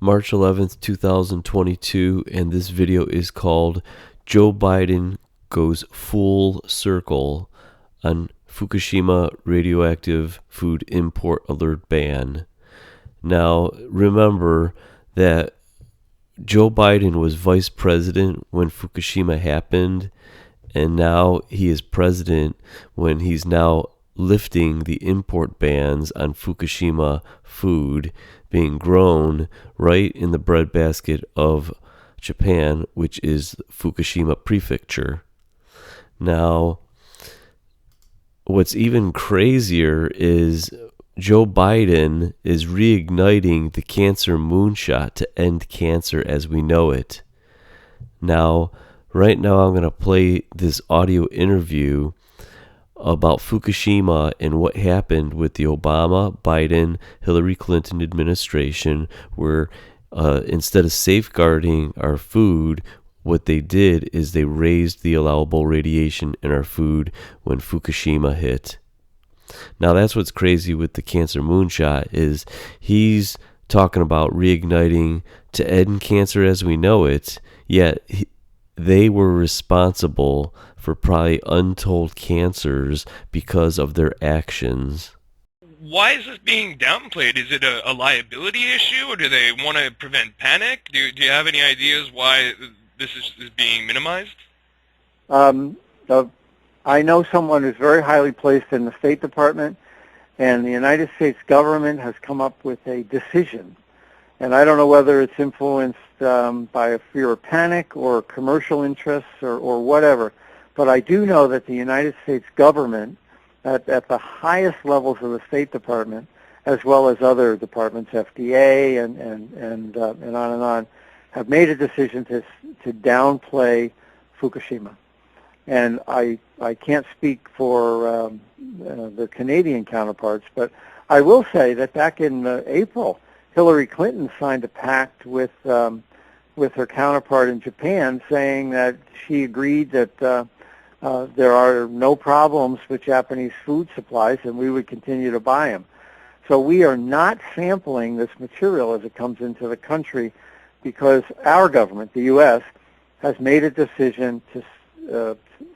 March 11th, 2022, and this video is called Joe Biden Goes Full Circle on Fukushima Radioactive Food Import Alert Ban. Now, remember that Joe Biden was vice president when Fukushima happened, and now he is president when he's now lifting the import bans on Fukushima food being grown right in the breadbasket of Japan, which is Fukushima Prefecture. Now, what's even crazier is Joe Biden is reigniting the cancer moonshot to end cancer as we know it. Now, right now I'm going to play this audio interview about Fukushima and what happened with the Obama, Biden, Hillary Clinton administration, where instead of safeguarding our food, what they did is they raised the allowable radiation in our food when Fukushima hit. Now that's what's crazy with the cancer moonshot is he's talking about reigniting to end cancer as we know it, yet they were responsible for probably untold cancers because of their actions. Why is this being downplayed? Is it a liability issue, or do they want to prevent panic? Do you have any ideas why this is being minimized? I know someone who's very highly placed in the State Department, and the United States government has come up with a decision. And I don't know whether it's influenced by a fear of panic or commercial interests or whatever, but I do know that the United States government, at the highest levels of the State Department, as well as other departments, FDA and on, have made a decision to downplay Fukushima. And I can't speak for the Canadian counterparts, but I will say that back in April, Hillary Clinton signed a pact with her counterpart in Japan, saying that she agreed that there are no problems with Japanese food supplies, and we would continue to buy them. So we are not sampling this material as it comes into the country because our government, the U.S., has made a decision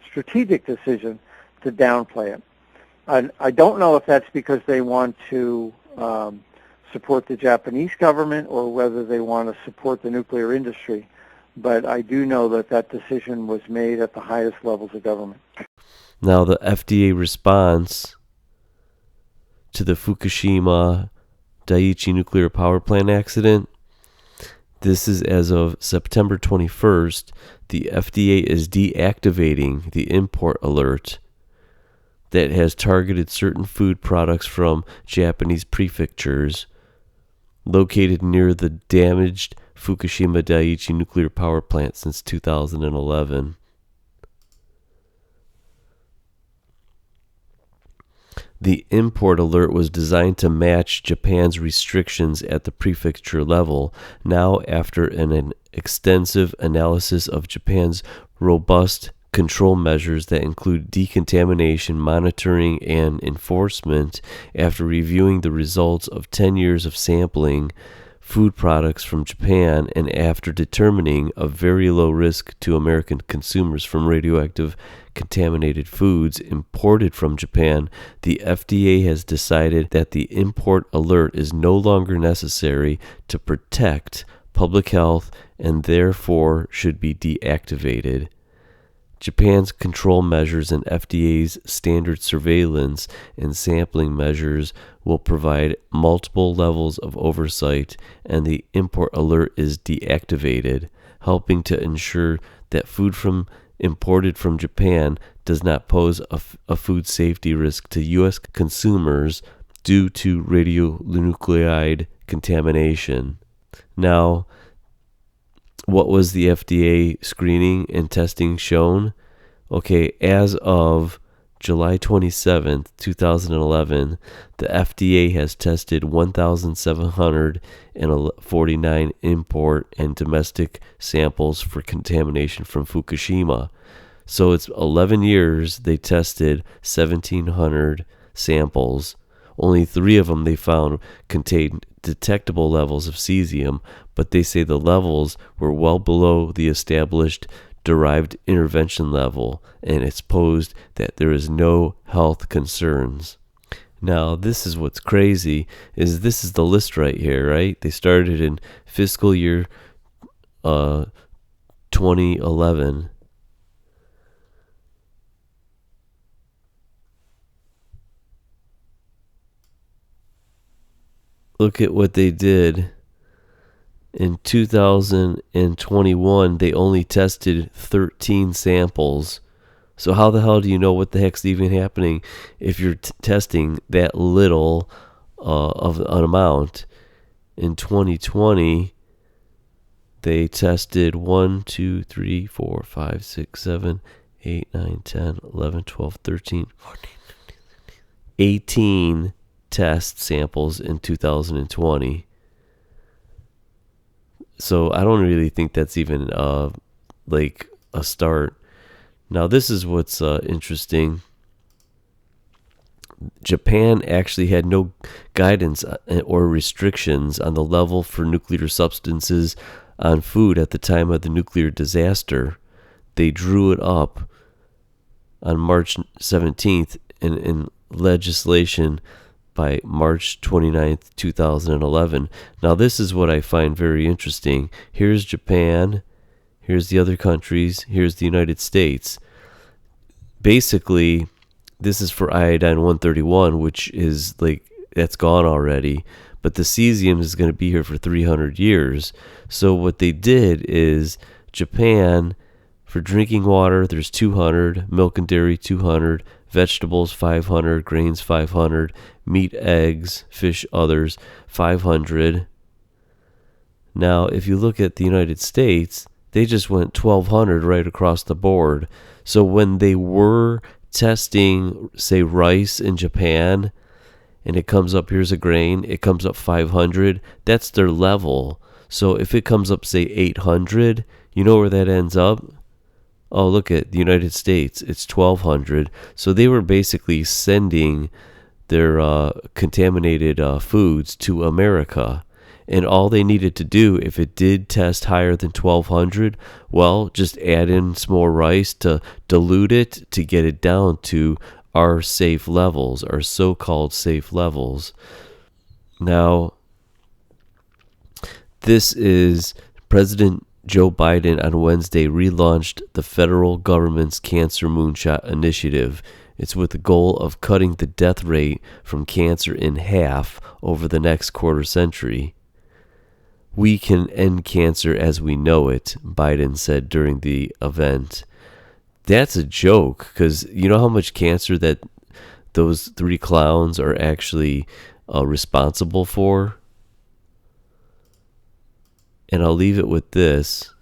strategic decision to downplay it. I don't know if that's because they want to support the Japanese government or whether they want to support the nuclear industry, but I do know that decision was made at the highest levels of government. Now, the FDA response to the Fukushima Daiichi nuclear power plant accident, this is as of September 21st, the FDA is deactivating the import alert that has targeted certain food products from Japanese prefectures located near the damaged Fukushima Daiichi nuclear power plant since 2011. The import alert was designed to match Japan's restrictions at the prefecture level. Now, after an extensive analysis of Japan's robust control measures that include decontamination, monitoring, and enforcement, after reviewing the results of 10 years of sampling food products from Japan, and after determining a very low risk to American consumers from radioactive contaminated foods imported from Japan, the FDA has decided that the import alert is no longer necessary to protect public health and therefore should be deactivated. Japan's control measures and FDA's standard surveillance and sampling measures will provide multiple levels of oversight, and the import alert is deactivated, helping to ensure that food imported from Japan does not pose a food safety risk to U.S. consumers due to radionuclide contamination. Now, what was the FDA screening and testing shown? Okay, as of July 27th, 2011, the FDA has tested 1,749 import and domestic samples for contamination from Fukushima. So it's 11 years they tested 1,700 samples. Only 3 of them they found contained detectable levels of cesium, but they say the levels were well below the established derived intervention level, and it's posed that there is no health concerns. Now, this is what's crazy, is this is the list right here, right? They started in fiscal year 2011. Look at what they did. In 2021, they only tested 13 samples. So how the hell do you know what the heck's even happening if you're testing that little of an amount? In 2020, they tested 1, 2, 3, 4, 5, 6, 7, 8, 9, 10, 11, 12, 13, 14, 18 test samples in 2020. So I don't really think that's even like a start. Now this is what's interesting. Japan actually had no guidance or restrictions on the level for nuclear substances on food at the time of the nuclear disaster. They drew it up on March 17th in legislation by March 29th, 2011. Now this is what I find very interesting. Here's Japan, here's the other countries, here's the United States. Basically, this is for iodine 131, which is like, that's gone already, but the cesium is going to be here for 300 years. So what they did is Japan, for drinking water, there's 200, milk and dairy 200, vegetables 500, grains 500, meat, eggs, fish, others 500. Now, if you look at the United States, they just went 1,200 right across the board. So when they were testing, say, rice in Japan, and it comes up, here's a grain, it comes up 500, that's their level. So if it comes up, say, 800, you know where that ends up? Oh, look at the United States, it's 1,200. So they were basically sending their contaminated foods to America. And all they needed to do, if it did test higher than 1,200, well, just add in some more rice to dilute it to get it down to our safe levels, our so-called safe levels. Now, this is President Joe Biden on Wednesday relaunched the federal government's Cancer Moonshot initiative. It's with the goal of cutting the death rate from cancer in half over the next quarter century. We can end cancer as we know it, Biden said during the event. That's a joke, because you know how much cancer that those 3 clowns are actually responsible for? And I'll leave it with this.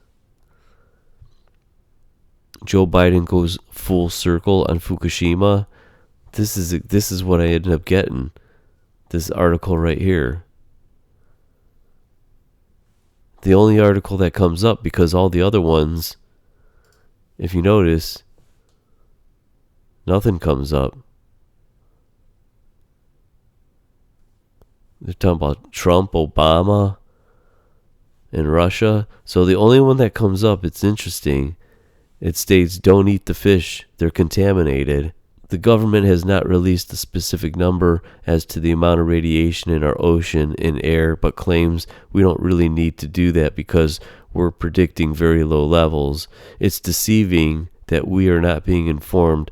Joe Biden goes full circle on Fukushima. This is what I ended up getting. This article right here. The only article that comes up, because all the other ones, if you notice, nothing comes up. They're talking about Trump, Obama, and Russia. So the only one that comes up, it's interesting. It states, don't eat the fish, they're contaminated. The government has not released a specific number as to the amount of radiation in our ocean and air, but claims we don't really need to do that because we're predicting very low levels. It's deceiving that we are not being informed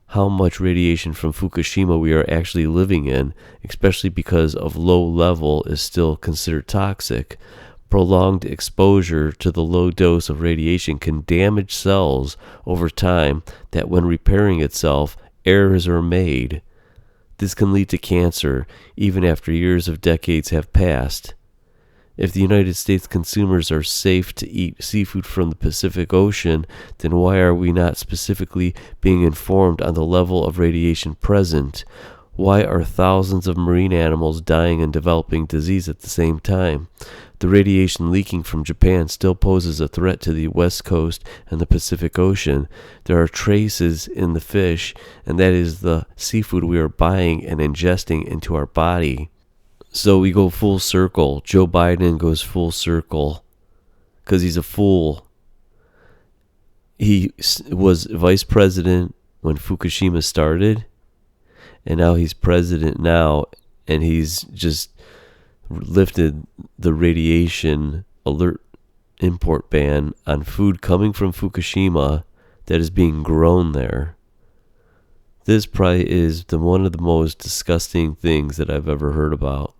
how much radiation from Fukushima we are actually living in, especially because of low level is still considered toxic. Prolonged exposure to the low dose of radiation can damage cells over time that when repairing itself, errors are made. This can lead to cancer even after years of decades have passed. If the United States consumers are safe to eat seafood from the Pacific Ocean, then why are we not specifically being informed on the level of radiation present? Why are thousands of marine animals dying and developing disease at the same time? The radiation leaking from Japan still poses a threat to the West Coast and the Pacific Ocean. There are traces in the fish, and that is the seafood we are buying and ingesting into our body. So we go full circle. Joe Biden goes full circle because he's a fool. He was vice president when Fukushima started, and now he's president now, and he's just lifted the radiation alert import ban on food coming from Fukushima that is being grown there. This probably is one of the most disgusting things that I've ever heard about.